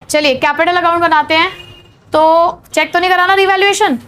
चलिए capital account बनाते हैं। तो चेक तो नहीं कराना रिवैल्यूएशन?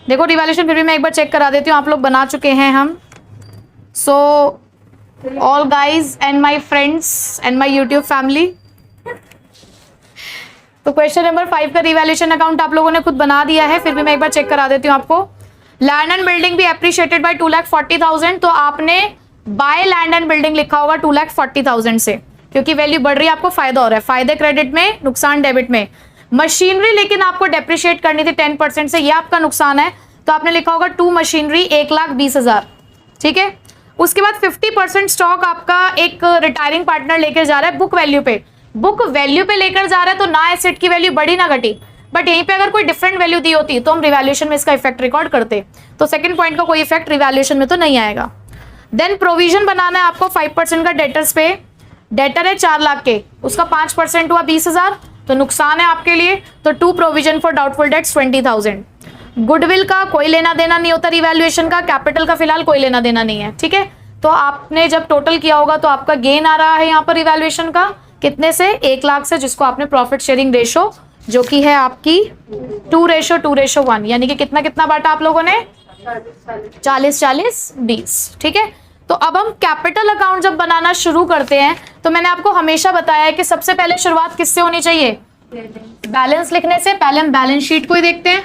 देखो रिवैल्यूएशन फिर भी मैं एक बार चेक करा देती हूँ, आप लोग बना चुके हैं हम। So all guys and my friends and my YouTube family, तो क्वेश्चन नंबर 5 का रिवैल्यूएशन अकाउंट आप लोगों ने खुद बना दिया है, फिर भी मैं एक बार चेक करा देती हूँ आपको। लैंड एंड बिल्डिंग भी एप्रिशिएटेड बाय 2,40,000, तो आपने बाय लैंड एंड बिल्डिंग लिखा होगा 2,40,000 से, क्योंकि वैल्यू बढ़ रही है, आपको फायदा हो रहा है। फायदे क्रेडिट में, नुकसान डेबिट में। मशीनरी लेकिन आपको डेप्रिशिएट करनी थी 10% से, ये आपका नुकसान है, तो आपने लिखा होगा 2 मशीनरी 1,20,000, ठीक है। उसके बाद 50% स्टॉक आपका एक रिटायरिंग पार्टनर लेकर जा रहा है बुक वैल्यू पे। बुक वैल्यू पे लेकर जा रहा है तो ना एसेट की वैल्यू बढ़ी ना घटी, बट यहीं पे अगर कोई डिफरेंट वैल्यू दी होती तो हम रिवैल्यूएशन में इसका इफेक्ट रिकॉर्ड करते। तो सेकंड पॉइंट का कोई इफेक्ट रिवैल्यूएशन में तो नहीं आएगा। देन प्रोविजन बनाना है आपको 5% का डेटर्स पे। डेटर है 4 लाख के, उसका 5% हुआ 20,000, तो नुकसान है आपके लिए। तो 2 provision for doubtful dates 20,000। Goodwill का कोई लेना देना नहीं होता रिवैल्यूएशन का, कैपिटल का फिलहाल कोई लेना देना नहीं है, ठीक है। तो आपने जब टोटल किया होगा तो आपका गेन आ रहा है यहाँ पर रिवैल्यूएशन का, कितने से? 1 लाख से, जिसको आपने प्रॉफिट शेयरिंग रेशो जो कि है आपकी 2:1, यानी कि कितना कितना बांटा आप लोगों ने? 40-40-20, ठीक है। तो अब हम कैपिटल अकाउंट जब बनाना शुरू करते हैं तो मैंने आपको हमेशा बताया है कि सबसे पहले शुरुआत किससे होनी चाहिए? बैलेंस लिखने से। पहले हम बैलेंस शीट को ही देखते हैं।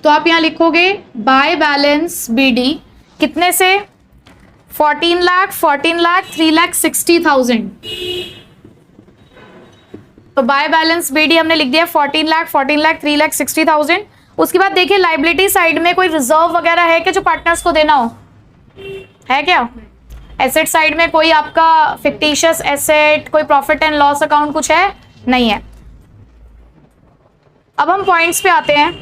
तो आप यहां लिखोगे बाय बैलेंस बीडी, कितने से? 14 लाख, 3,60,000। तो बाय बैलेंस बीडी हमने लिख दिया 14 लाख, 3,60,000। उसके बाद देखिए लाइबिलिटी साइड में कोई रिजर्व वगैरह है कि जो पार्टनर्स को देना हो? है क्या? एसेट साइड में कोई आपका फिक्टिशियस एसेट, कोई प्रॉफिट एंड लॉस अकाउंट कुछ है? नहीं है। अब हम पॉइंट्स पे आते हैं।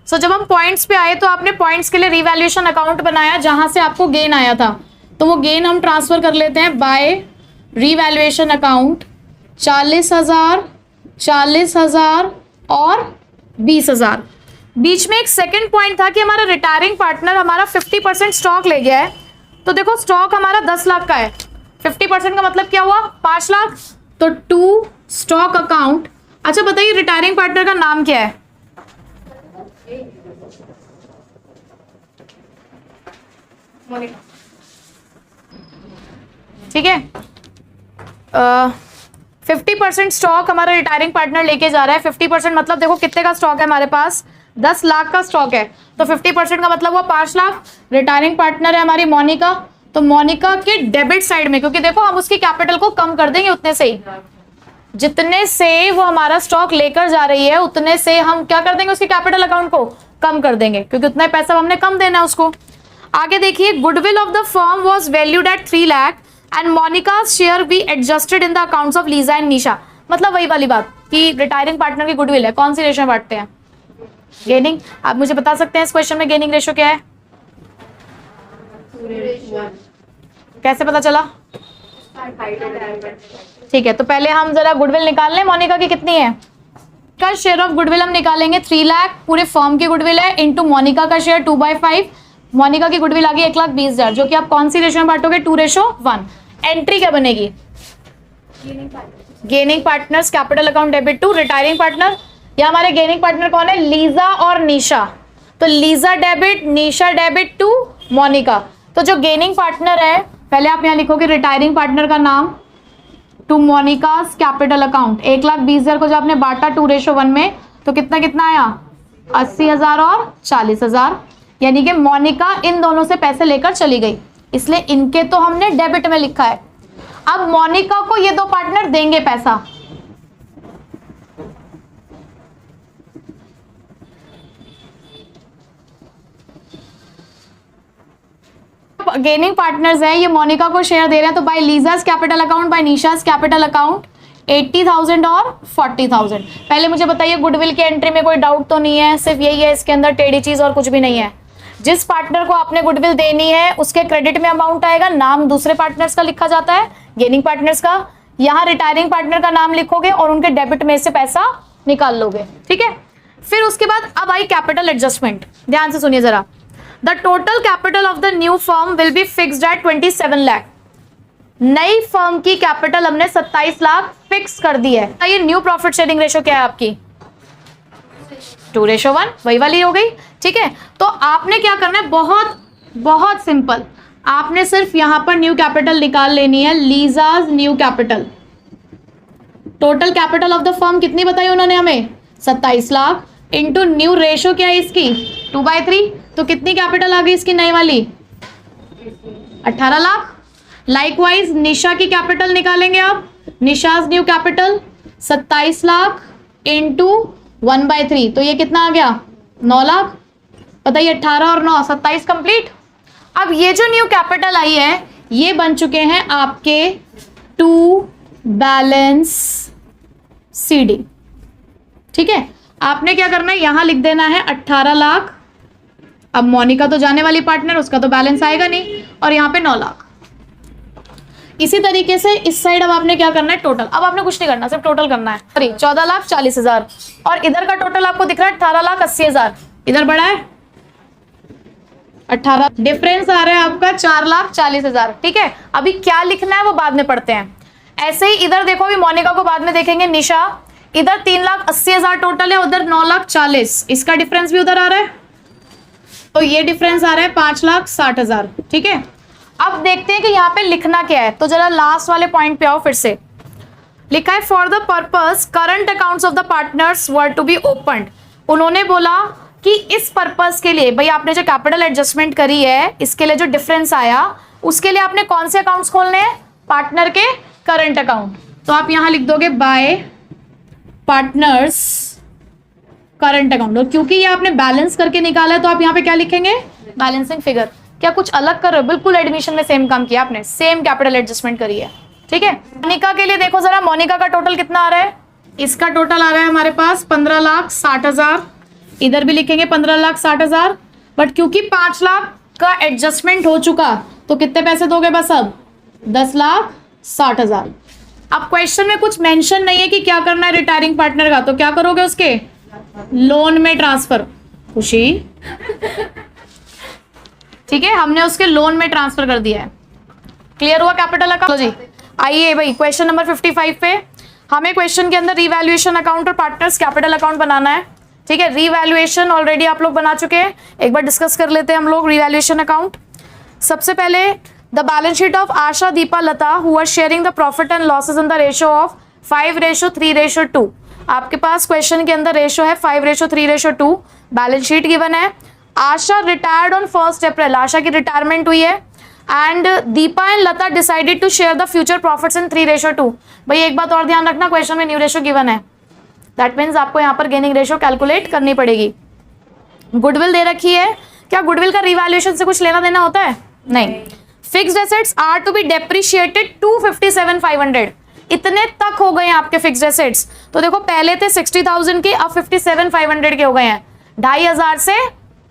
सो जब हम पॉइंट्स पे आए तो आपने पॉइंट्स के लिए रिवैल्यूएशन अकाउंट बनाया जहां से आपको गेन आया था, तो वो गेन हम ट्रांसफर कर लेते हैं बाय रिवैल्यूएशन अकाउंट। 40,000, 40,000 और 20,000। बीच में एक सेकंड पॉइंट था कि हमारा रिटायरिंग पार्टनर हमारा 50% स्टॉक ले गया है। तो देखो स्टॉक हमारा 10 लाख का है, 50% का मतलब क्या हुआ? 5 लाख। तो 2 स्टॉक अकाउंट। अच्छा बताइए रिटायरिंग पार्टनर का नाम क्या है? ठीक है। 50% स्टॉक हमारा रिटायरिंग पार्टनर लेके जा रहा है। 50% मतलब देखो कितने का स्टॉक है हमारे पास? 10 लाख का स्टॉक है, तो 50% का मतलब हुआ 5 लाख। रिटायरिंग पार्टनर है हमारी मोनिका, तो मोनिका के डेबिट साइड में, क्योंकि देखो हम उसकी कैपिटल को कम कर देंगे उतने से ही, जितने से वो हमारा स्टॉक लेकर जा रही है उतने से हम क्या कर देंगे? उसकी कैपिटल अकाउंट को कम कर देंगे, क्योंकि उतना पैसा हमने कम देना है उसको। आगे देखिए goodwill of the firm was valued at 3 lakh and Monica share be adjusted in the accounts of Lisa and Nisha. मतलब वही वाली बात कि रिटायरिंग पार्टनर की गुडविल है, कौन सी रेशो में बांटते हैं? गेनिंग। आप मुझे बता सकते हैं इस क्वेश्चन में गेनिंग रेशो क्या है? कैसे पता चला? ठीक है, तो पहले हम जरा गुडविल निकाल लें। मोनिका की कितनी है? का शेयर ऑफ गुडविल हम निकालेंगे 3 लाख, पूरे फर्म की गुडविल है, इनटू मोनिका का शेयर 2/5। मोनिका की गुडविल आ गई 1,20,000, जो कि आप कौन सी रेशो में बांटोगे? 2:1। एंट्री क्या बनेगी? Gaining partners capital account debit to retiring partner. या हमारे गेनिंग पार्टनर कौन है? लीजा और निशा। तो Lisa debit, Nisha debit to Monica. तो जो गेनिंग पार्टनर है, पहले आप यहां लिखोगे रिटायरिंग पार्टनर का नाम टू मोनिकास कैपिटल अकाउंट। 1,20,000 को जब आपने बांटा 2:1 में, तो कितना कितना आया? 80,000 और 40,000। यानी कि मोनिका इन दोनों से पैसे लेकर चली गई, इसलिए इनके तो हमने डेबिट में लिखा है। अब मोनिका को ये 2 पार्टनर देंगे पैसा। गेनिंग पार्टनर्स हैं, ये मोनिका को शेयर दे रहे हैं, तो by Lisa's capital account, by Nisha's capital account 80,000 और 40,000। पहले मुझे बताइए गुडविल की एंट्री में कोई डाउट तो नहीं है? सिर्फ यही है, इसके अंदर टेढ़ी चीज और कुछ भी नहीं है। जिस पार्टनर को आपने गुडविल देनी है उसके क्रेडिट में अमाउंट आएगा, नाम दूसरे पार्टनर्स का लिखा जाता है, गेनिंग पार्टनर्स का। यहाँ रिटायरिंग पार्टनर का नाम लिखोगे और उनके डेबिट में से पैसा निकाल लोगे, ठीक है। फिर उसके बाद अब आई कैपिटल एडजस्टमेंट। ध्यान से सुनिए जरा। The total capital of the new firm will be fixed at 27 lakh. नई फर्म की कैपिटल हमने 27 लाख फिक्स कर दी है। ये न्यू प्रॉफिट शेयरिंग रेशो क्या है आपकी? 2:1, वही वाली हो गई। ठीक है, तो आपने क्या करना है, बहुत बहुत सिंपल, आपने सिर्फ यहां पर न्यू कैपिटल निकाल लेनी है, Lisa's new capital. Total capital of the firm कितनी बताई उन्होंने हमें? 27 लाख इंटू न्यू रेशो क्या है इसकी? 2/3। तो कितनी कैपिटल आ गई इसकी नई वाली? 18 लाख। लाइकवाइज निशा की कैपिटल निकालेंगे आप, निशाज न्यू कैपिटल 27 लाख इंटू 1/3, तो ये कितना आ गया? 9 लाख। बताइए 18 और 9 27 कंप्लीट। अब ये जो न्यू कैपिटल आई है ये बन चुके हैं आपके टू बैलेंस सीडी। ठीक है, आपने क्या करना है, यहां लिख देना है 18 लाख। अब मोनिका तो जाने वाली पार्टनर, उसका तो बैलेंस आएगा नहीं, और यहां पे 9 लाख। इसी तरीके से इस साइड अब आपने क्या करना है, टोटल। अब आपने कुछ नहीं करना, सिर्फ टोटल करना है। 14,40,000, और इधर का टोटल आपको दिख रहा है 18,80,000। इधर बड़ा है 18, डिफरेंस आ रहा है आपका 4,40,000। ठीक है, अभी क्या लिखना है वो बाद में पढ़ते हैं। ऐसे ही इधर देखो, अभी मोनिका को बाद में देखेंगे। निशा, इधर 3,80,000 टोटल है, उधर 9,40,000, इसका डिफरेंस भी उधर आ रहा है, तो ये डिफरेंस आ रहा है 5,60,000। ठीक है, अब देखते हैं कि यहाँ पे लिखना क्या है। तो जरा लास्ट वाले पॉइंट पे आओ, फिर से लिखा है for the purpose current accounts of the partners were to be opened. उन्होंने बोला कि इस पर्पस के लिए, भाई आपने जो कैपिटल एडजस्टमेंट करी है इसके लिए जो डिफरेंस आया, उसके लिए आपने कौन से अकाउंट्स खोलने हैं? पार्टनर के करंट अकाउंट। तो आप यहां लिख दोगे बाय पार्टनर्स करंट अकाउंट, और क्योंकि ये आपने बैलेंस करके निकाला है तो आप यहाँ पे क्या लिखेंगे? Balancing figure. क्या कुछ अलग कर रहे हो? बिल्कुल एडमिशन में सेम काम किया आपने, सेम कैपिटल एडजस्टमेंट करी है। ठीक है, मोनिका के लिए देखो जरा, मोनिका का टोटल कितना आ रहा है? इसका टोटल आ रहा है हमारे पास 15,60,000। इधर भी लिखेंगे 15,60,000, बट क्योंकि 5 लाख का एडजस्टमेंट हो चुका तो कितने पैसे दोगे बस अब? 10,60,000। अब क्वेश्चन में कुछ मेंशन नहीं है कि क्या करना है रिटायरिंग पार्टनर का, तो क्या करोगे उसके? लोन में ट्रांसफर। खुशी ठीक है, हमने उसके लोन में ट्रांसफर कर दिया है। क्लियर हुआ कैपिटल अकाउंट? जी आइए भाई क्वेश्चन नंबर 55 पे। हमें क्वेश्चन के अंदर रीवैल्यूएशन अकाउंट और पार्टनर्स कैपिटल अकाउंट बनाना है। ठीक है, रीवैल्यूएशन ऑलरेडी आप लोग बना चुके हैं, एक बार डिस्कस कर लेते हैं हम लोग रीवैल्यूएशन अकाउंट। सबसे पहले the balance sheet of Asha, Deepa, Lata who are sharing the profit and losses in the ratio of 5:3:2। आपके पास क्वेश्चन के अंदर रेशियो है 5:3:2। बैलेंस शीट गिवन है। आशा रिटायर्ड ऑन 1 अप्रैल, आशा की रिटायरमेंट हुई है, and Deepa and Lata decided to share the future profits in 3:2। भाई एक बात और ध्यान रखना, क्वेश्चन में न्यू रेशियो गिवन है, दैट मीन्स आपको यहाँ पर गेनिंग रेशियो कैलकुलेट करनी पड़ेगी। गुडविल दे रखी है, क्या गुडविल का रिवैल्यूएशन से कुछ लेना देना होता है? नहीं। Fixed assets are to be depreciated 257,500, इतने तक हो गए हैं आपके फिक्स्ड एसेट्स। तो देखो पहले थे 60,000 के, अब 57,500 के हो गए हैं, 2,500 से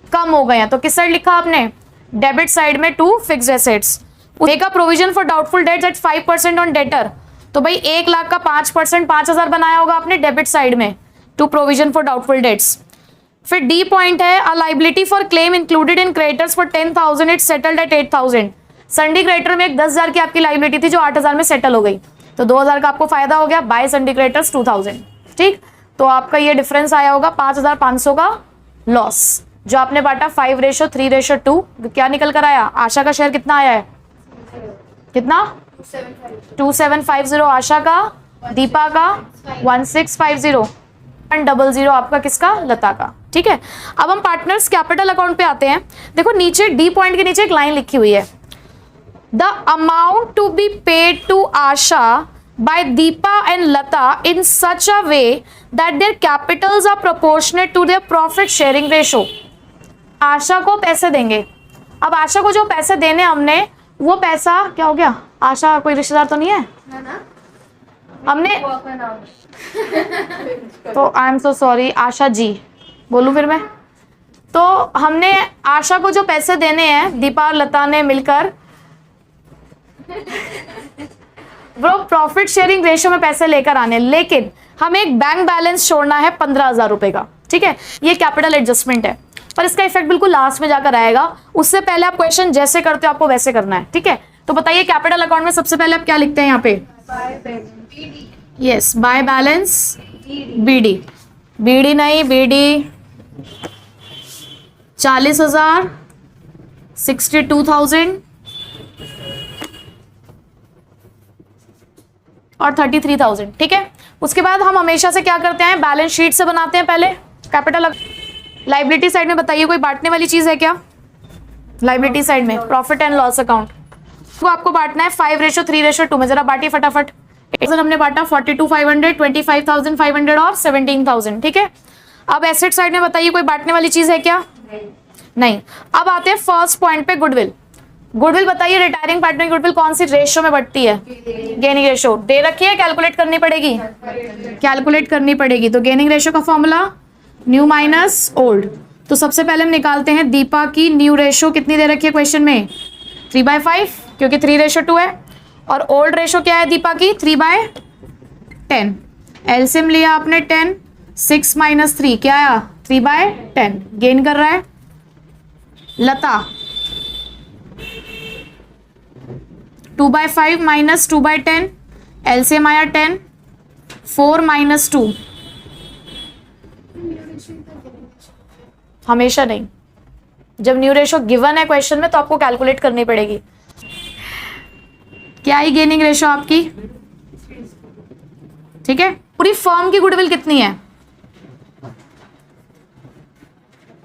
कम हो गए हैं। तो किस साइड लिखा आपने? डेबिट साइड में to fixed assets. Make a provision for doubtful debts at 5% on debtor. तो भाई 1 लाख का 5%, 5,000 बनाया होगा आपने डेबिट साइड में, to provision for doubtful debts. फिर डी पॉइंट है, a liability for claim included in creditors for 10,000 it settled at 8,000। Sundry creditor में एक 10,000 की आपकी लाइबिलिटी थी जो 8,000 में सेटल हो गई, तो 2,000 का आपको फायदा हो गया। By sundry creditors 2,000। ठीक, तो आपका ये डिफरेंस आया होगा 5,500 का लॉस, जो आपने बांटा 5:3:2। क्या निकल कर आया? आशा का शेयर कितना आया है? कितना? 2750 आशा का, दीपा का 1650, 100 आपका किसका? लता का। ठीक है, अब हम पार्टनर्स कैपिटल अकाउंट पे आते हैं। देखो नीचे डी पॉइंट के नीचे एक लाइन लिखी हुई है, the amount to be paid to Asha by Deepa and Lata in such a way that their capitals are proportionate to their profit sharing ratio। आशा को पैसे देंगे। अब आशा को जो पैसे देने हमने, वो पैसा क्या हो गया? आशा कोई रिश्तेदार तो नहीं है ना? हमने तो I am so sorry Asha ji, बोलूं फिर मैं? तो हमने आशा को जो पैसे देने हैं दीपा और लता ने मिलकर, वो प्रॉफिट शेयरिंग रेशियो में पैसे लेकर आने, लेकिन हमें एक बैंक बैलेंस छोड़ना है 15,000 रुपए का। ठीक है, ये कैपिटल एडजस्टमेंट है, पर इसका इफेक्ट बिल्कुल लास्ट में जाकर आएगा। उससे पहले आप क्वेश्चन जैसे करते हो आपको वैसे करना है। ठीक है, तो बताइए कैपिटल अकाउंट में सबसे पहले आप क्या लिखते हैं यहाँ पे? Yes, by balance BD. BD नहीं, बीडी 40,000, 62,000 और 33,000। ठीक है, उसके बाद हम हमेशा से क्या करते हैं, बैलेंस शीट से बनाते हैं पहले कैपिटल। लाइबिलिटी साइड में बताइए कोई बांटने वाली चीज है क्या? लाइबिलिटी साइड में प्रॉफिट एंड लॉस अकाउंट तो आपको बांटना है 5:3:2 में। जरा बांटिए फटाफट। हमने बांटा 42,500, 25,500 और 17,000। ठीक है, अब एसेट साइड में बताइए कोई बांटने वाली चीज है क्या? नहीं। अब आते हैं फर्स्ट पॉइंट पे, गुडविल। गुडविल बताइए रिटायरिंग पार्टनर की गुडविल कौन सी रेशियो में बढ़ती है? Gaining ratio. दे रखी है, कैलकुलेट करनी पड़ेगी, कैलकुलेट करनी पड़ेगी। तो गेनिंग रेशियो का फॉर्मूला न्यू माइनस ओल्ड। तो सबसे पहले हम निकालते हैं दीपा की न्यू रेशियो कितनी दे रखी है क्वेश्चन में? 3/5, क्योंकि 3:2 है। और ओल्ड रेशियो क्या है दीपा की? 3/10। एलसीएम लिया आपने 10, 6 - 3 क्या आया? 3/10। गेन कर रहा है लता 2/5 - 2/10, एलसीएम आया 10, 4 - 2 हमेशा नहीं, जब न्यू रेशियो गिवन है क्वेश्चन में तो आपको कैलकुलेट करनी पड़ेगी। क्या है गेनिंग रेशियो आपकी? ठीक है, पूरी फर्म की गुडविल कितनी है?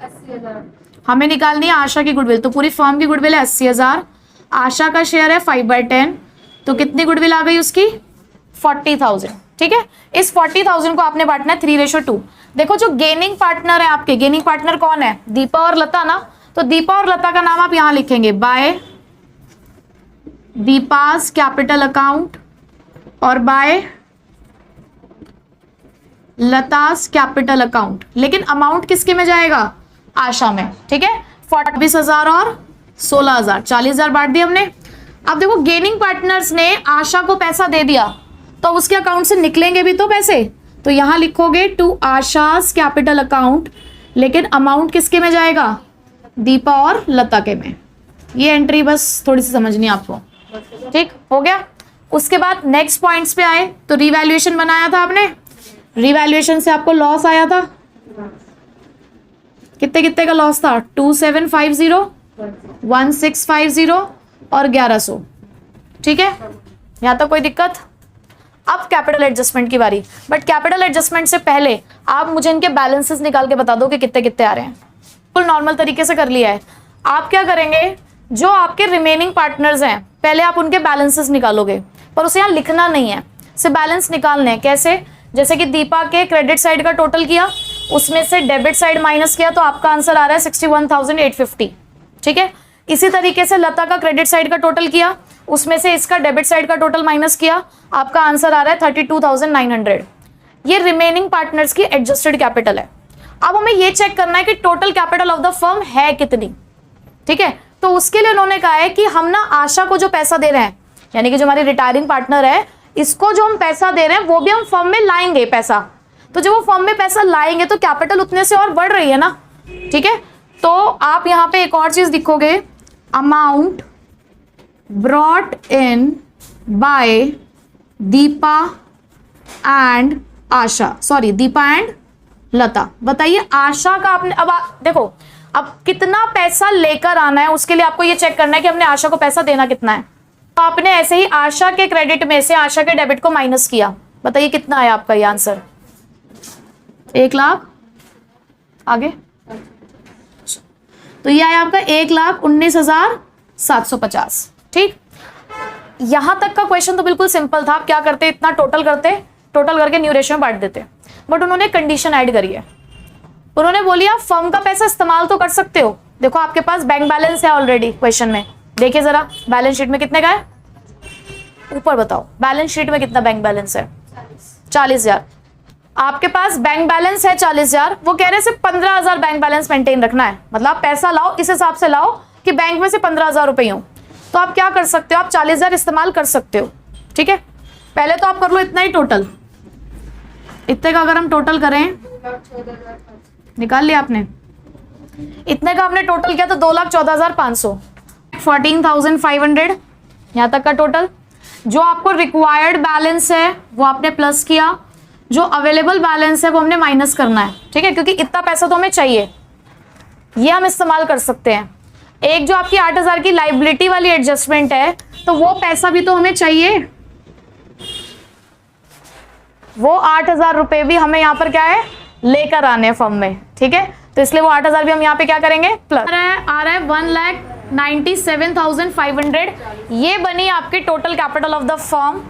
80,000। हमें निकालनी है आशा की गुडविल। तो पूरी फर्म की गुडविल है 80,000, आशा का शेयर है 5/10, तो कितनी गुडविल आ गई उसकी? 40,000। ठीक है, इस 40,000 को आपने बांटना है 3:2। देखो जो गेनिंग पार्टनर है आपके, गेनिंग पार्टनर कौन है? दीपा और लता ना। तो दीपा और लता का नाम आप यहां लिखेंगे, बाय दीपास कैपिटल अकाउंट और बाय लतास कैपिटल अकाउंट। लेकिन अमाउंट किसके में जाएगा? आशा में। ठीक है, 20,000 और 16,000, 40,000 बांट दिए हमने। अब देखो गेनिंग पार्टनर्स ने आशा को पैसा दे दिया तो उसके अकाउंट से निकलेंगे भी तो पैसे। तो यहां लिखोगे टू आशास कैपिटल अकाउंट, लेकिन अमाउंट किसके में जाएगा? दीपा और लता के में। ये एंट्री बस थोड़ी सी समझनी है आपको। ठीक हो गया। उसके बाद नेक्स्ट पॉइंट्स पे आए तो रिवैल्यूएशन बनाया था आपने। रिवैल्यूएशन से आपको लॉस आया था, कितने कितने का लॉस था? 2750, 1650 और 1100। ठीक है, यहां तक कोई दिक्कत? अब कैपिटल एडजस्टमेंट की बारी। बट कैपिटल एडजस्टमेंट से पहले आप मुझे इनके बैलेंसेस निकाल के बता दो कि कितने कितने आ रहे हैं। फुल नॉर्मल तरीके से कर लिया है। आप क्या करेंगे, जो आपके रिमेनिंग पार्टनर्स हैं पहले आप उनके बैलेंसेस निकालोगे, पर उसे यहाँ लिखना नहीं है, सिर्फ बैलेंस निकालने हैं। कैसे? जैसे कि दीपा के क्रेडिट साइड का टोटल किया, उसमें से डेबिट साइड माइनस किया, तो आपका आंसर आ रहा है 61,850। ठीक है, इसी तरीके से लता का क्रेडिट साइड का टोटल किया, उसमें से इसका डेबिट साइड का टोटल माइनस किया, आपका आंसर आ रहा है 32,900। ये रिमेनिंग पार्टनर्स की एडजस्टेड कैपिटल है। अब हमें ये चेक करना है कि total capital of the firm है कितनी। ठीक है, तो उसके लिए उन्होंने कहा है कि हम ना आशा को जो पैसा दे रहे हैं, यानी कि जो हमारी रिटायरिंग पार्टनर है, इसको जो हम पैसा दे रहे हैं वो भी हम फर्म में लाएंगे पैसा। तो जब वो फर्म में पैसा लाएंगे तो कैपिटल उतने से और बढ़ रही है ना। ठीक है, तो आप यहां पे एक और चीज लिखोगे, amount brought in by Deepa and Asha, sorry Deepa and Lata. बताइए आशा का आपने, अब देखो अब कितना पैसा लेकर आना है उसके लिए आपको ये चेक करना है कि हमने आशा को पैसा देना कितना है। तो आपने ऐसे ही आशा के क्रेडिट में से आशा के डेबिट को माइनस किया। बताइए कितना आया आपका ये आंसर? 1 लाख। आगे तो ये आया आपका 1,19,750। ठीक, यहां तक का क्वेश्चन तो बिल्कुल सिंपल था। आप क्या करते, इतना टोटल करते, टोटल करके न्यू रेशियो में बांट देते। बट उन्होंने कंडीशन ऐड करी है। उन्होंने बोली आप फर्म का पैसा इस्तेमाल तो कर सकते हो। देखो आपके पास बैंक बैलेंस है ऑलरेडी क्वेश्चन में, देखिए जरा बैलेंस शीट में कितने का है, ऊपर बताओ बैलेंस शीट में कितना बैंक बैलेंस है? 40,000। आपके पास बैंक बैलेंस है 40,000, वो कह रहे सिर्फ 15,000 बैंक बैलेंस मेंटेन रखना है। मतलब आप पैसा लाओ इस हिसाब से लाओ कि बैंक में से 15,000 रुपए हो। तो आप क्या कर सकते हो, आप 40,000 इस्तेमाल कर सकते हो। ठीक है, पहले तो आप कर लो इतना ही टोटल। इतने का अगर हम टोटल करें, निकाल लिया आपने, इतने का आपने टोटल किया तो 2,14,500, 14,500 यहाँ तक का टोटल। जो आपको रिक्वायर्ड बैलेंस है वो आपने प्लस किया, जो अवेलेबल बैलेंस है वो हमने माइनस करना है, ठीक है, क्योंकि इतना पैसा तो हमें चाहिए, ये हम इस्तेमाल कर सकते हैं। एक जो आपकी 8,000 की लाइबिलिटी वाली एडजस्टमेंट है, तो वो पैसा भी तो हमें चाहिए, वो 8,000 रुपए भी हमें यहाँ पर क्या है लेकर आने हैं फर्म में, ठीक है। तो इसलिए वो 8,000 भी हम यहाँ पे क्या करेंगे प्लस। आ रहा है 1,97,500, ये बनी आपकी total capital of the firm,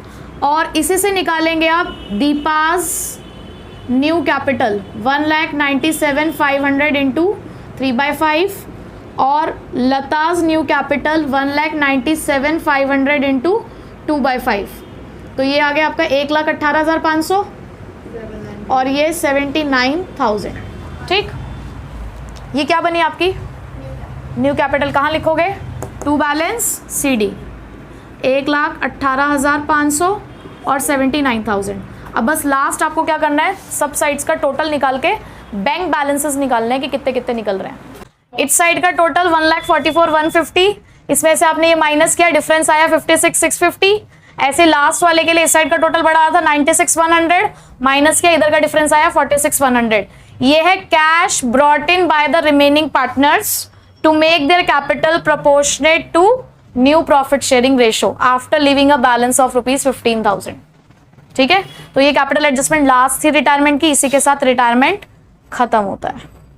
और इसी से निकालेंगे आप दीपाज न्यू कैपिटल 1,97,500 इंटू 3/5 और लताज न्यू कैपिटल 1,97,500 इंटू 2/5। तो ये आ गया आपका 1,18,500 और ये 79,000, ठीक। ये क्या बनी आपकी न्यू कैपिटल, कहाँ लिखोगे टू बैलेंस CD 1,18,500 और 79,000। अब बस लास्ट आपको क्या करना है, सब साइड्स का टोटल निकाल के बैंक बैलेंसेस निकालने हैं कि कितने कितने निकल रहे हैं। इस साइड का टोटल 1,44,150, इसमें से आपने ये माइनस किया, डिफरेंस आया 56,650। ऐसे लास्ट वाले के लिए इस साइड का टोटल बढ़ा था 96,100, माइनस किया, इधर का डिफरेंस आया 46,100। ये है cash brought in by the remaining partners to make their capital proportionate to new profit sharing ratio after leaving a balance of ₹15,000, ठीक है। तो ये कैपिटल एडजस्टमेंट लास्ट थी रिटायरमेंट की, इसी के साथ रिटायरमेंट खत्म होता है।